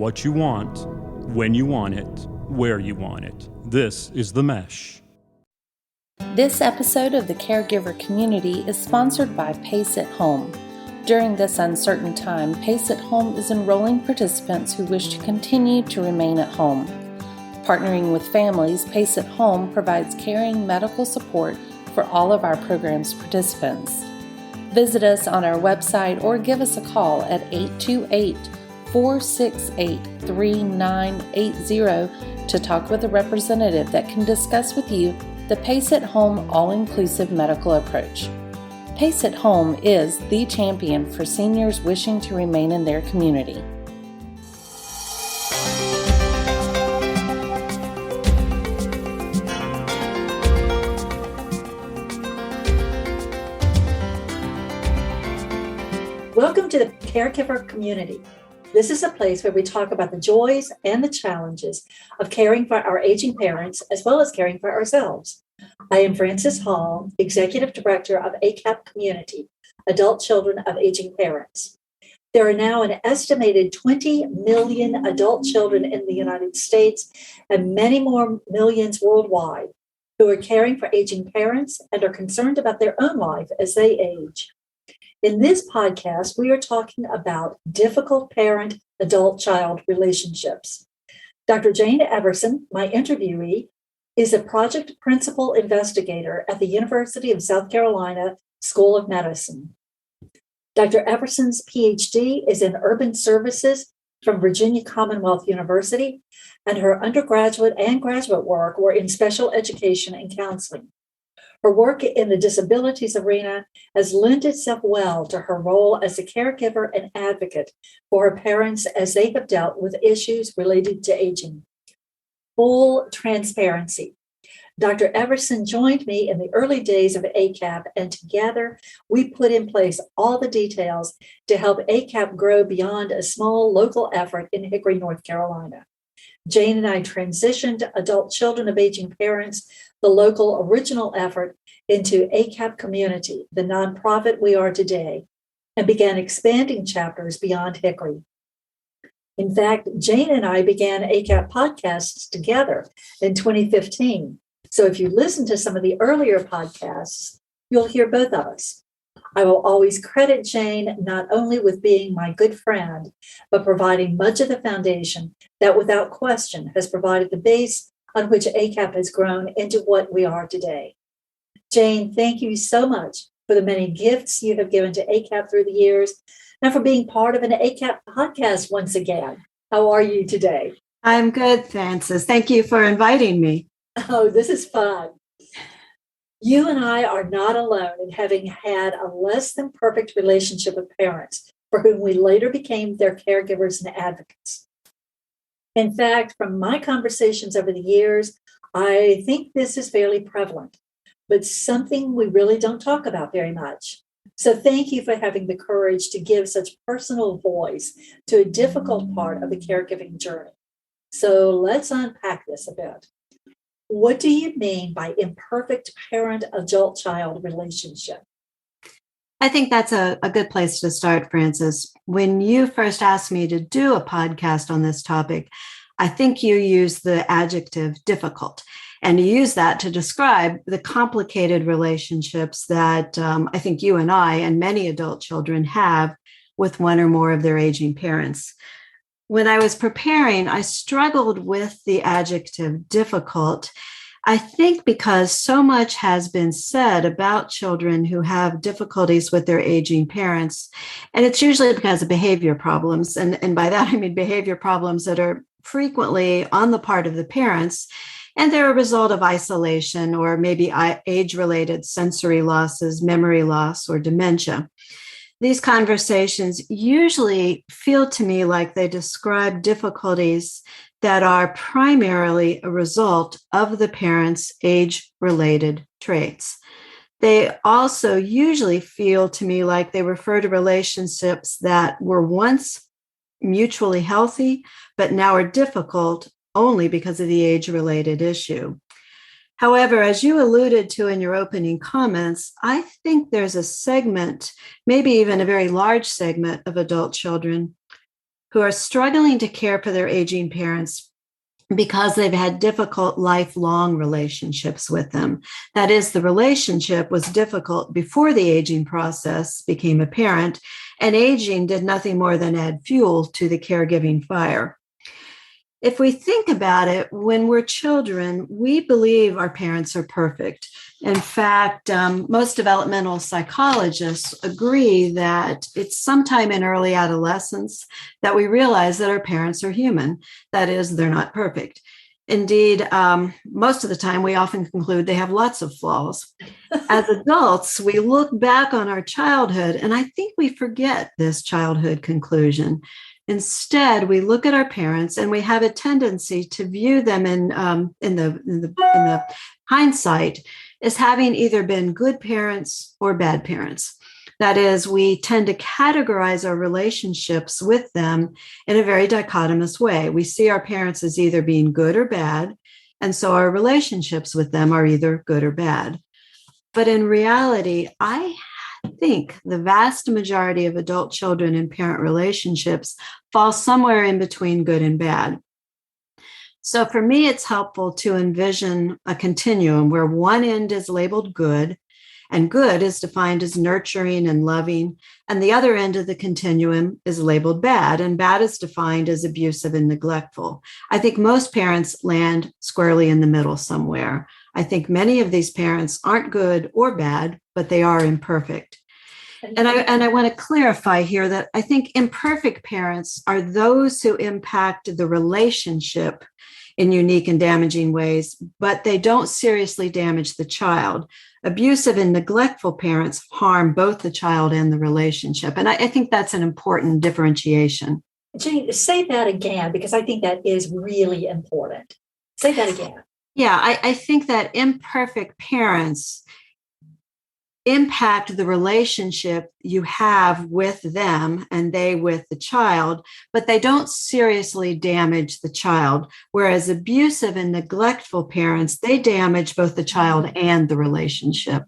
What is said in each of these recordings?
what you want, when you want it, where you want it. This is The Mesh. This episode of the Caregiver Community is sponsored by Pace at Home. During this uncertain time, Pace at Home is enrolling participants who wish to continue to remain at home. Partnering with families, Pace at Home provides caring medical support for all of our program's participants. Visit us on our website or give us a call at 828-468-3980 to talk with a representative that can discuss with you the Pace at Home all-inclusive medical approach. Pace at Home is the champion for seniors wishing to remain in their community. Welcome to the Caregiver Community. This is a place where we talk about the joys and the challenges of caring for our aging parents as well as caring for ourselves. I am Frances Hall, Executive Director of ACAP Community, Adult Children of Aging Parents. There are now an estimated 20 million adult children in the United States and many more millions worldwide who are caring for aging parents and are concerned about their own life as they age. In this podcast, we are talking about difficult parent-adult-child relationships. Dr. Jane Everson, my interviewee, is a project principal investigator at the University of South Carolina School of Medicine. Dr. Everson's Ph.D. is in urban services from Virginia Commonwealth University, and her undergraduate and graduate work were in special education and counseling. Her work in the disabilities arena has lent itself well to her role as a caregiver and advocate for her parents as they have dealt with issues related to aging. Full transparency. Dr. Everson joined me in the early days of ACAP, and together we put in place all the details to help ACAP grow beyond a small local effort in Hickory, North Carolina. Jane and I transitioned Adult Children of Aging Parents, the local original effort, into ACAP Community, the nonprofit we are today, and began expanding chapters beyond Hickory. In fact, Jane and I began ACAP podcasts together in 2015. So if you listen to some of the earlier podcasts, you'll hear both of us. I will always credit Jane not only with being my good friend, but providing much of the foundation that without question has provided the base on which ACAP has grown into what we are today. Jane, thank you so much for the many gifts you have given to ACAP through the years and for being part of an ACAP podcast once again. How are you today? I'm good, Frances. Thank you for inviting me. Oh, this is fun. You and I are not alone in having had a less than perfect relationship with parents for whom we later became their caregivers and advocates. In fact, from my conversations over the years, I think this is fairly prevalent, but something we really don't talk about very much. So thank you for having the courage to give such personal voice to a difficult part of the caregiving journey. So let's unpack this a bit. What do you mean by imperfect parent-adult-child relationship? I think that's a good place to start, Frances. When you first asked me to do a podcast on this topic, I think you used the adjective difficult, and you use that to describe the complicated relationships that I think you and I and many adult children have with one or more of their aging parents. When I was preparing, I struggled with the adjective difficult, I think because so much has been said about children who have difficulties with their aging parents, and it's usually because of behavior problems. And by that, I mean behavior problems that are frequently on the part of the parents, and they're a result of isolation or maybe age-related sensory losses, memory loss, or dementia. These conversations usually feel to me like they describe difficulties that are primarily a result of the parents' age-related traits. They also usually feel to me like they refer to relationships that were once mutually healthy, but now are difficult only because of the age-related issue. However, as you alluded to in your opening comments, I think there's a segment, maybe even a very large segment of adult children who are struggling to care for their aging parents because they've had difficult lifelong relationships with them. That is, the relationship was difficult before the aging process became apparent, and aging did nothing more than add fuel to the caregiving fire. If we think about it, when we're children, we believe our parents are perfect. In fact, most developmental psychologists agree that it's sometime in early adolescence that we realize that our parents are human. That is, they're not perfect. Indeed, most of the time, we often conclude they have lots of flaws. As adults, we look back on our childhood, and I think we forget this childhood conclusion. Instead, we look at our parents and we have a tendency to view them in the hindsight as having either been good parents or bad parents. That is, we tend to categorize our relationships with them in a very dichotomous way. We see our parents as either being good or bad, and so our relationships with them are either good or bad. But in reality, I think the vast majority of adult children in parent relationships fall somewhere in between good and bad. So for me, it's helpful to envision a continuum where one end is labeled good, and good is defined as nurturing and loving, and the other end of the continuum is labeled bad, and bad is defined as abusive and neglectful. I think most parents land squarely in the middle somewhere. I think many of these parents aren't good or bad, but they are imperfect. And I want to clarify here that I think imperfect parents are those who impact the relationship in unique and damaging ways, but they don't seriously damage the child. Abusive and neglectful parents harm both the child and the relationship. And I think that's an important differentiation. Jane, say that again, because I think that is really important. Say that again. Yeah, I think that imperfect parents impact the relationship you have with them and they with the child, but they don't seriously damage the child. Whereas abusive and neglectful parents, they damage both the child and the relationship.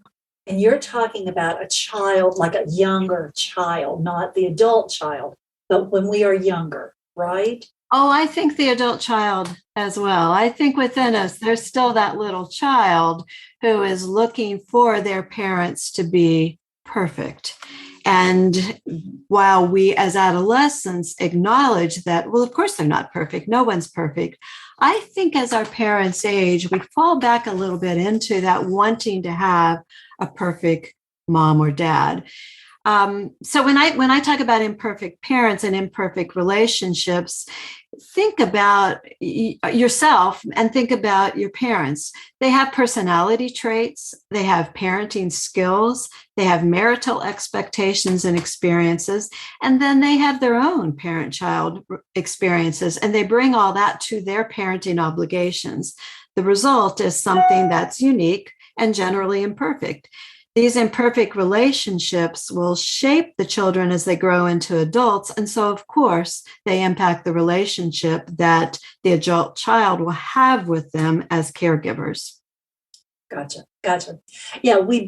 And you're talking about a child, like a younger child, not the adult child, but when we are younger, right? Oh, I think the adult child as well. I think within us, there's still that little child who is looking for their parents to be perfect. And while we as adolescents acknowledge that, well, of course they're not perfect, no one's perfect, I think as our parents age, we fall back a little bit into that wanting to have a perfect mom or dad. So when I talk about imperfect parents and imperfect relationships, think about yourself and think about your parents. They have personality traits, they have parenting skills, they have marital expectations and experiences, and then they have their own parent-child experiences, and they bring all that to their parenting obligations. The result is something that's unique and generally imperfect. These imperfect relationships will shape the children as they grow into adults. And so, of course, they impact the relationship that the adult child will have with them as caregivers. Gotcha. Yeah, whether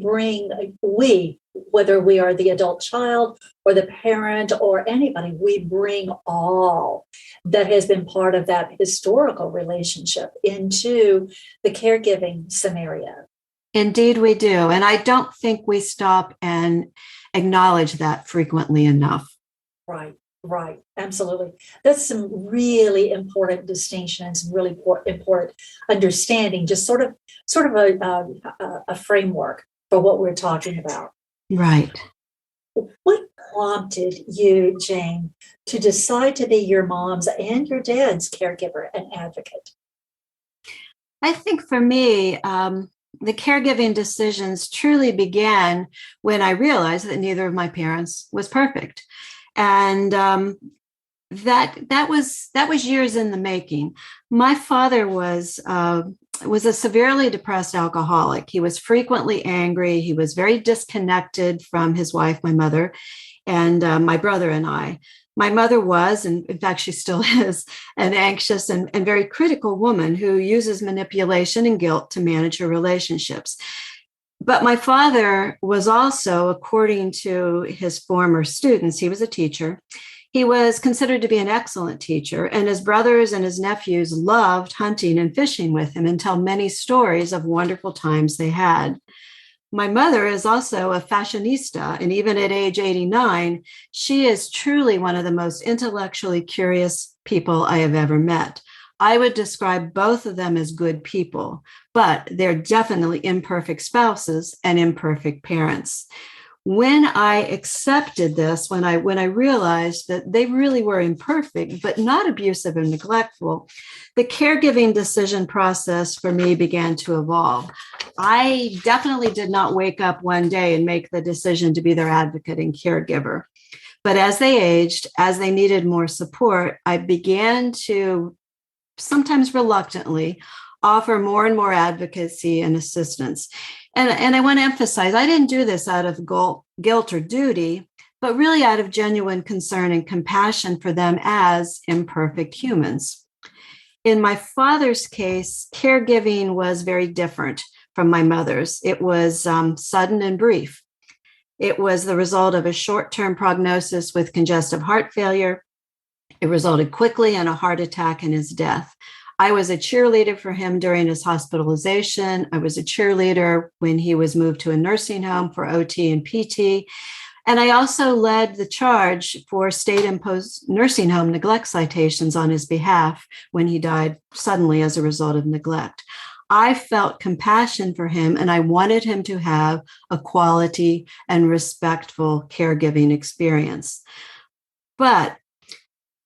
we are the adult child or the parent or anybody, we bring all that has been part of that historical relationship into the caregiving scenario. Indeed, we do. And I don't think we stop and acknowledge that frequently enough. Right. Absolutely. That's some really important distinction and some really important understanding, just sort of a framework for what we're talking about. Right. What prompted you, Jane, to decide to be your mom's and your dad's caregiver and advocate? I think for me, the caregiving decisions truly began when I realized that neither of my parents was perfect. And that was years in the making. My father was a severely depressed alcoholic. He was frequently angry. He was very disconnected from his wife, my mother, and my brother and I. My mother was, and in fact, she still is, an anxious and very critical woman who uses manipulation and guilt to manage her relationships. But my father was also, according to his former students, he was a teacher, He was considered to be an excellent teacher, and his brothers and his nephews loved hunting and fishing with him and tell many stories of wonderful times they had. My mother is also a fashionista, and even at age 89, she is truly one of the most intellectually curious people I have ever met. I would describe both of them as good people, but they're definitely imperfect spouses and imperfect parents. When I accepted this, when I realized that they really were imperfect, but not abusive and neglectful, the caregiving decision process for me began to evolve. I definitely did not wake up one day and make the decision to be their advocate and caregiver. But as they aged, as they needed more support, I began to, sometimes reluctantly, offer more and more advocacy and assistance. And I want to emphasize, I didn't do this out of guilt or duty, but really out of genuine concern and compassion for them as imperfect humans. In my father's case, caregiving was very different from my mother's. It was sudden and brief. It was the result of a short-term prognosis with congestive heart failure. It resulted quickly in a heart attack and his death. I was a cheerleader for him during his hospitalization. I was a cheerleader when he was moved to a nursing home for OT and PT. And I also led the charge for state-imposed nursing home neglect citations on his behalf when he died suddenly as a result of neglect. I felt compassion for him, and I wanted him to have a quality and respectful caregiving experience. But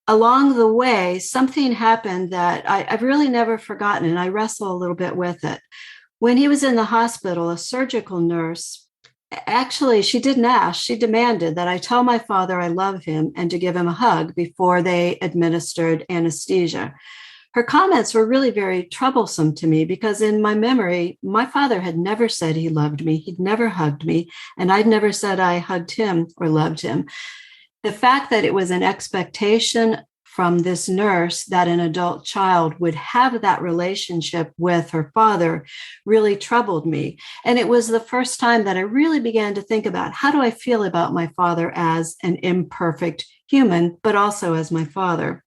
along the way, something happened that I've really never forgotten, and I wrestle a little bit with it. When he was in the hospital, a surgical nurse, actually, she didn't ask, she demanded that I tell my father I love him and to give him a hug before they administered anesthesia. Her comments were really very troublesome to me because in my memory, my father had never said he loved me. He'd never hugged me, and I'd never said I hugged him or loved him. The fact that it was an expectation from this nurse that an adult child would have that relationship with her father really troubled me. And it was the first time that I really began to think about, how do I feel about my father as an imperfect human, but also as my father?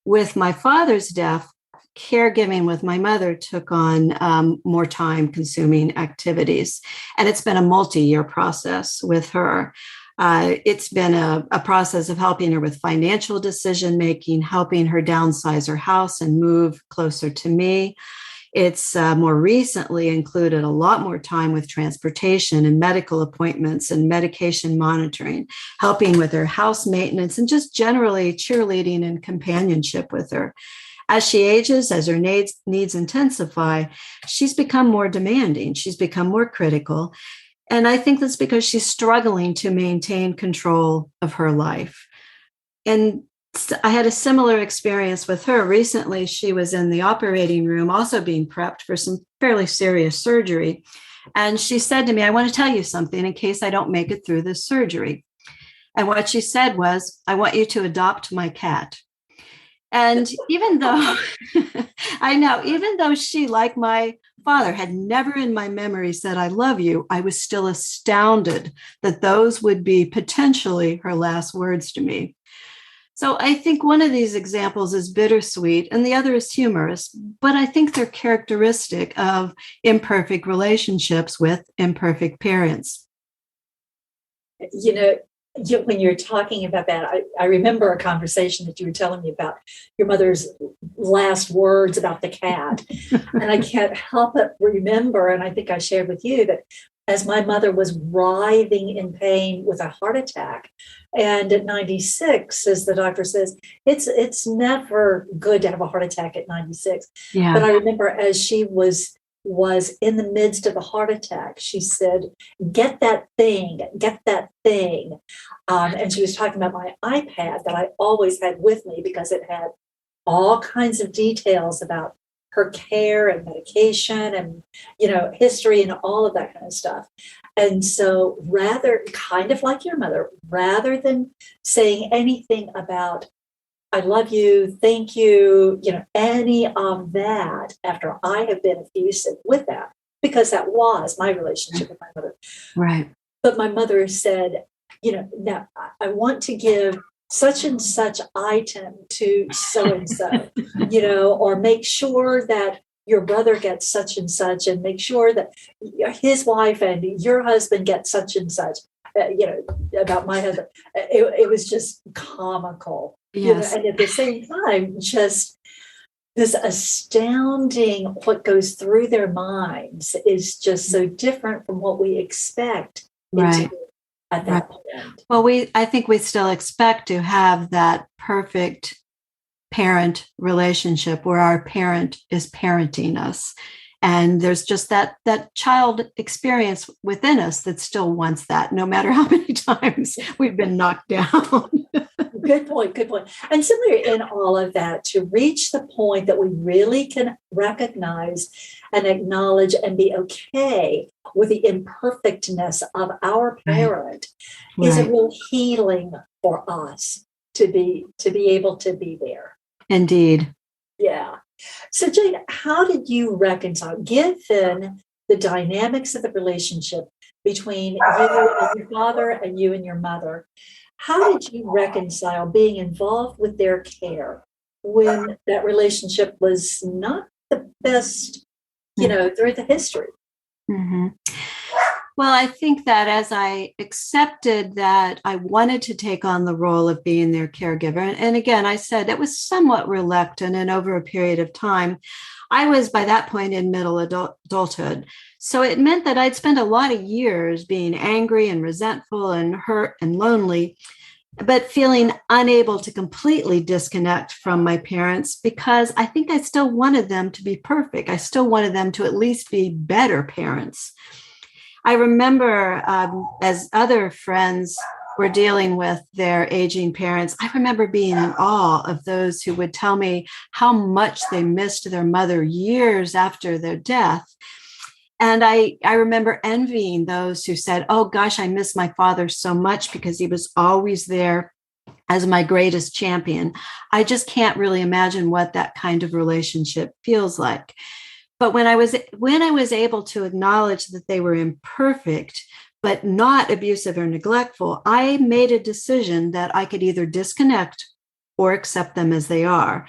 With my father's death, caregiving with my mother took on more time-consuming activities. And it's been a multi-year process with her. It's been a process of helping her with financial decision-making, helping her downsize her house and move closer to me. It's more recently included a lot more time with transportation and medical appointments and medication monitoring, helping with her house maintenance, and just generally cheerleading and companionship with her. As she ages, as her needs intensify, she's become more demanding. She's become more critical. And I think that's because she's struggling to maintain control of her life. And I had a similar experience with her. Recently, she was in the operating room, also being prepped for some fairly serious surgery. And she said to me, I want to tell you something in case I don't make it through this surgery. And what she said was, I want you to adopt my cat. And even though even though she, like my father, had never in my memory said, I love you, I was still astounded that those would be potentially her last words to me. So I think one of these examples is bittersweet and the other is humorous, but I think they're characteristic of imperfect relationships with imperfect parents. You know, when you're talking about that, I remember a conversation that you were telling me about your mother's last words about the cat. And I can't help but remember, and I think I shared with you, that as my mother was writhing in pain with a heart attack, and at 96, as the doctor says, it's never good to have a heart attack at 96. Yeah. But I remember as she was in the midst of a heart attack, she said, get that thing. And she was talking about my iPad that I always had with me because it had all kinds of details about her care and medication and, history and all of that kind of stuff. And so rather, kind of like your mother, rather than saying anything about, I love you, thank you, any of that, after I have been effusive with that, because that was my relationship with my mother. Right. But my mother said, now I want to give such and such item to so and so, or make sure that your brother gets such and such, and make sure that his wife and your husband get such and such. About my husband, it was just comical. Yes. And at the same time, just this astounding what goes through their minds is just so different from what we expect Right. At that point. Well, I think we still expect to have that perfect parent relationship where our parent is parenting us. And there's just that child experience within us that still wants that, no matter how many times we've been knocked down. Good point. And similar in all of that, to reach the point that we really can recognize and acknowledge and be okay with the imperfectness of our parent is a real healing for us to be able to be there. Indeed. Yeah. So Jane, how did you reconcile, given the dynamics of the relationship between you and your father and you and your mother, how did you reconcile being involved with their care when that relationship was not the best, through the history? Mm-hmm. Well, I think that as I accepted that I wanted to take on the role of being their caregiver, and again, I said it was somewhat reluctant, and over a period of time, I was by that point in middle adulthood. So it meant that I'd spent a lot of years being angry and resentful and hurt and lonely, but feeling unable to completely disconnect from my parents because I think I still wanted them to be perfect. I still wanted them to at least be better parents. I remember as other friends were dealing with their aging parents, I remember being in awe of those who would tell me how much they missed their mother years after their death. And I remember envying those who said, oh, gosh, I miss my father so much because he was always there as my greatest champion. I just can't really imagine what that kind of relationship feels like. But when I was able to acknowledge that they were imperfect, but not abusive or neglectful, I made a decision that I could either disconnect or accept them as they are.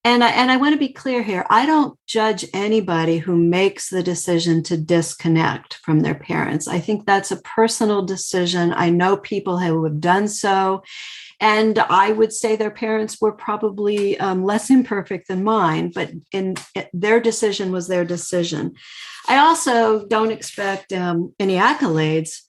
And I want to be clear here. I don't judge anybody who makes the decision to disconnect from their parents. I think that's a personal decision. I know people who have done so. And I would say their parents were probably less imperfect than mine, but their decision was their decision. I also don't expect any accolades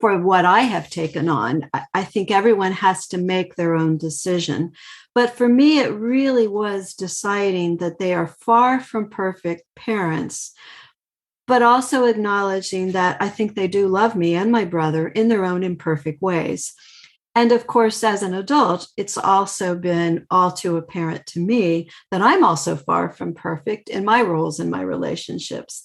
for what I have taken on. I think everyone has to make their own decision. But for me, it really was deciding that they are far from perfect parents, but also acknowledging that I think they do love me and my brother in their own imperfect ways. And of course, as an adult, it's also been all too apparent to me that I'm also far from perfect in my roles and my relationships.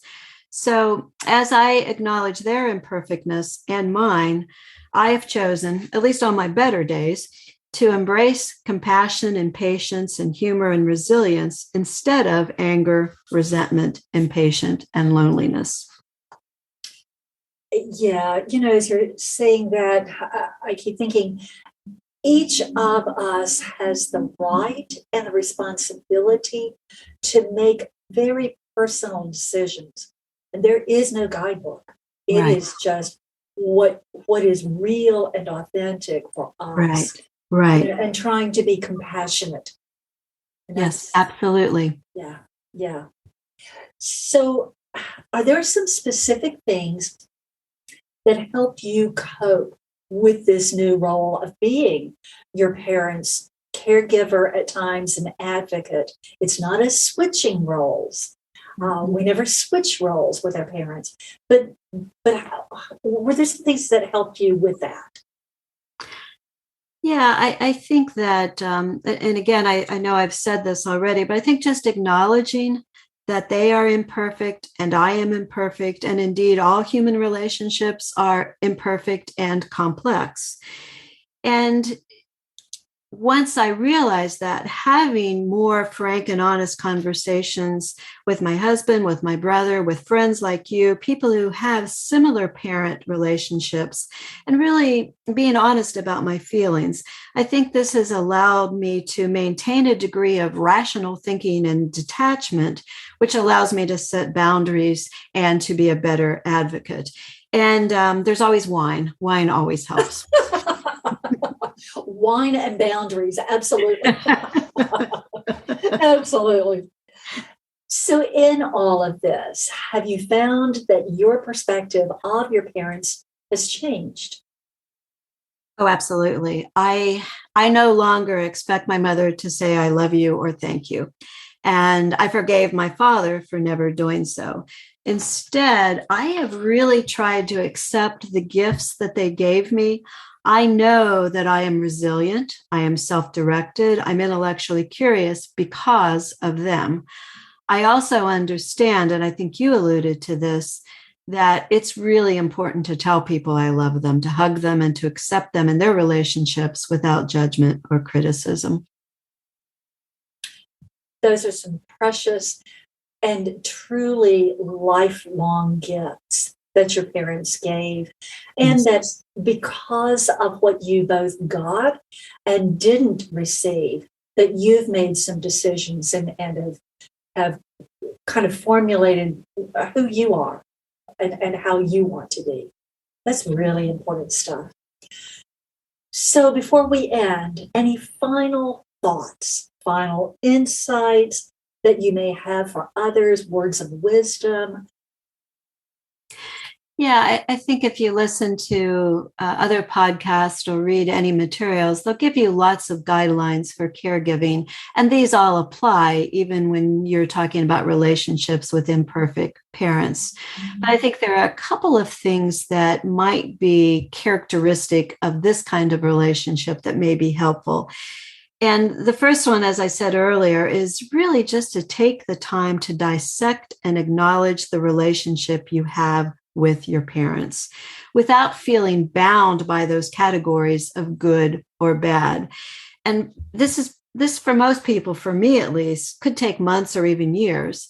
So as I acknowledge their imperfectness and mine, I have chosen, at least on my better days, to embrace compassion and patience and humor and resilience instead of anger, resentment, impatience, and loneliness. Yeah, as you're saying that, I keep thinking each of us has the right and the responsibility to make very personal decisions. And there is no guidebook. It is just what is real and authentic for us. Right. And trying to be compassionate. Yes, absolutely. Yeah. So are there some specific things that help you cope with this new role of being your parents' caregiver at times, an advocate? It's not a switching roles. We never switch roles with our parents. But were there some things that helped you with that? Yeah, I think that, and again, I know I've said this already, but I think just acknowledging that they are imperfect and I am imperfect, and indeed all human relationships are imperfect and complex. And once I realized that, having more frank and honest conversations with my husband, with my brother, with friends like you, people who have similar parent relationships, and really being honest about my feelings, I think this has allowed me to maintain a degree of rational thinking and detachment, which allows me to set boundaries and to be a better advocate. And there's always wine. Wine always helps. Wine and boundaries, absolutely. Absolutely. So in all of this, have you found that your perspective of your parents has changed? Oh, absolutely. I no longer expect my mother to say I love you or thank you. And I forgave my father for never doing so. Instead, I have really tried to accept the gifts that they gave me. I know that I am resilient, I am self-directed, I'm intellectually curious because of them. I also understand, and I think you alluded to this, that it's really important to tell people I love them, to hug them, and to accept them in their relationships without judgment or criticism. Those are some precious and truly lifelong gifts that your parents gave. And that because of what you both got and didn't receive, that you've made some decisions and have kind of formulated who you are and how you want to be. That's really important stuff. So before we end, any final thoughts, final insights that you may have for others, words of wisdom? Yeah, I think if you listen to other podcasts or read any materials, they'll give you lots of guidelines for caregiving. And these all apply even when you're talking about relationships with imperfect parents. But I think there are a couple of things that might be characteristic of this kind of relationship that may be helpful. And the first one, as I said earlier, is really just to take the time to dissect and acknowledge the relationship you have with your parents without feeling bound by those categories of good or bad. And this for most people, for me at least, could take months or even years.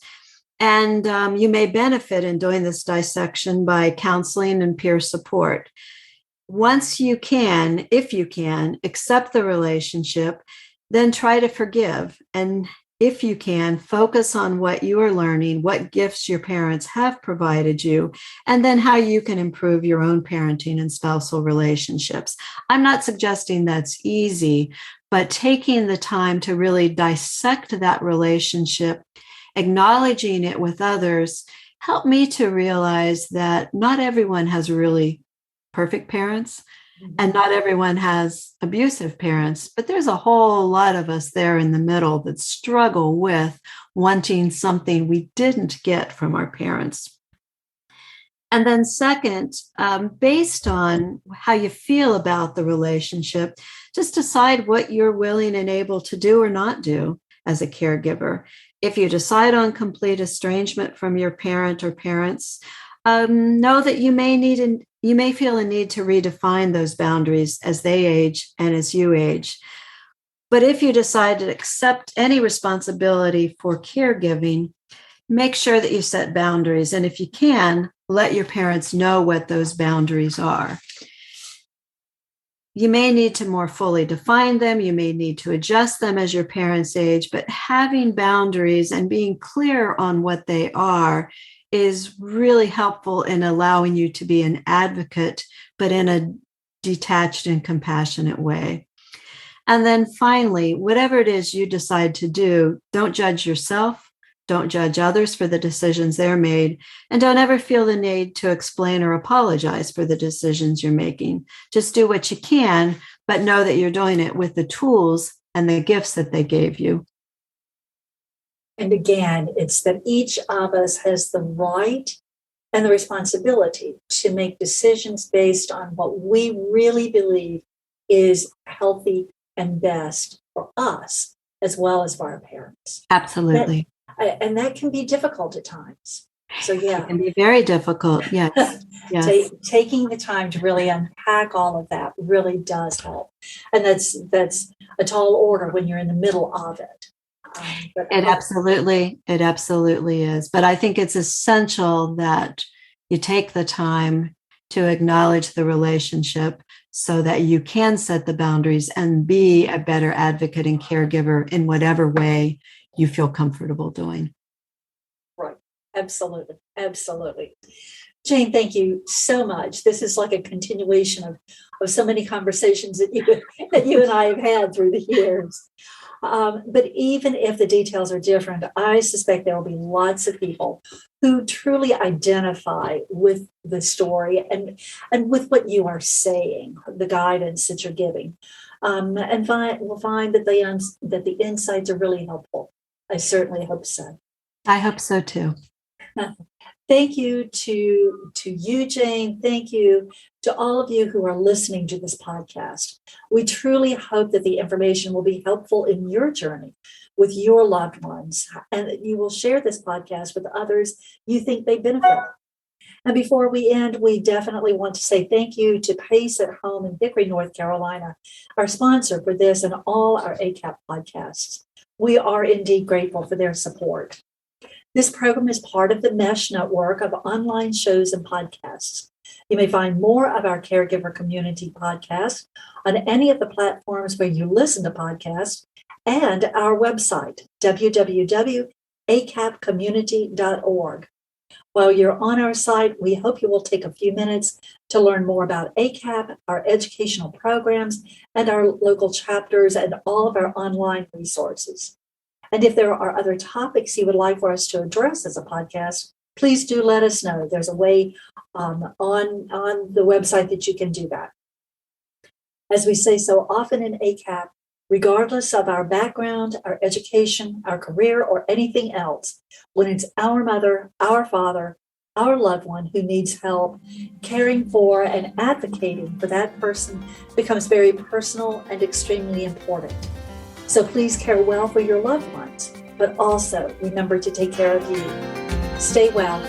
And you may benefit in doing this dissection by counseling and peer support. Once you can, if you can, accept the relationship, then try to forgive. And if you can, focus on what you are learning, what gifts your parents have provided you, and then how you can improve your own parenting and spousal relationships. I'm not suggesting that's easy, but taking the time to really dissect that relationship, acknowledging it with others, helped me to realize that not everyone has really perfect parents. And not everyone has abusive parents, but there's a whole lot of us there in the middle that struggle with wanting something we didn't get from our parents. And then second, based on how you feel about the relationship, just decide what you're willing and able to do or not do as a caregiver. If you decide on complete estrangement from your parent or parents, know that you may feel a need to redefine those boundaries as they age and as you age. But if you decide to accept any responsibility for caregiving, make sure that you set boundaries. And if you can, let your parents know what those boundaries are. You may need to more fully define them. You may need to adjust them as your parents age, but having boundaries and being clear on what they are is really helpful in allowing you to be an advocate, but in a detached and compassionate way. And then finally, whatever it is you decide to do, don't judge yourself, don't judge others for the decisions they're made, and don't ever feel the need to explain or apologize for the decisions you're making. Just do what you can, but know that you're doing it with the tools and the gifts that they gave you. And again, it's that each of us has the right and the responsibility to make decisions based on what we really believe is healthy and best for us, as well as for our parents. Absolutely. And that can be difficult at times. So yeah. It can be very difficult. Yes. Yes. Taking the time to really unpack all of that really does help. And that's a tall order when you're in the middle of it. It absolutely is. But I think it's essential that you take the time to acknowledge the relationship so that you can set the boundaries and be a better advocate and caregiver in whatever way you feel comfortable doing. Right. Absolutely. Absolutely. Jane, thank you so much. This is like a continuation of so many conversations that you and I have had through the years. But even if the details are different, I suspect there will be lots of people who truly identify with the story and with what you are saying, the guidance that you're giving, and will find that the insights are really helpful. I certainly hope so. I hope so too. Thank you to you, Jane. Thank you to all of you who are listening to this podcast. We truly hope that the information will be helpful in your journey with your loved ones, and that you will share this podcast with others you think they benefit. And before we end, we definitely want to say thank you to Pace at Home in Hickory, North Carolina, our sponsor for this and all our ACAP podcasts. We are indeed grateful for their support. This program is part of the Mesh network of online shows and podcasts. You may find more of our Caregiver Community podcast on any of the platforms where you listen to podcasts and our website, www.acapcommunity.org. While you're on our site, we hope you will take a few minutes to learn more about ACAP, our educational programs, and our local chapters and all of our online resources. And if there are other topics you would like for us to address as a podcast, please do let us know. There's a way on the website that you can do that. As we say so often in ACAP, regardless of our background, our education, our career, or anything else, when it's our mother, our father, our loved one who needs help, caring for and advocating for that person becomes very personal and extremely important. So please care well for your loved ones, but also remember to take care of you. Stay well.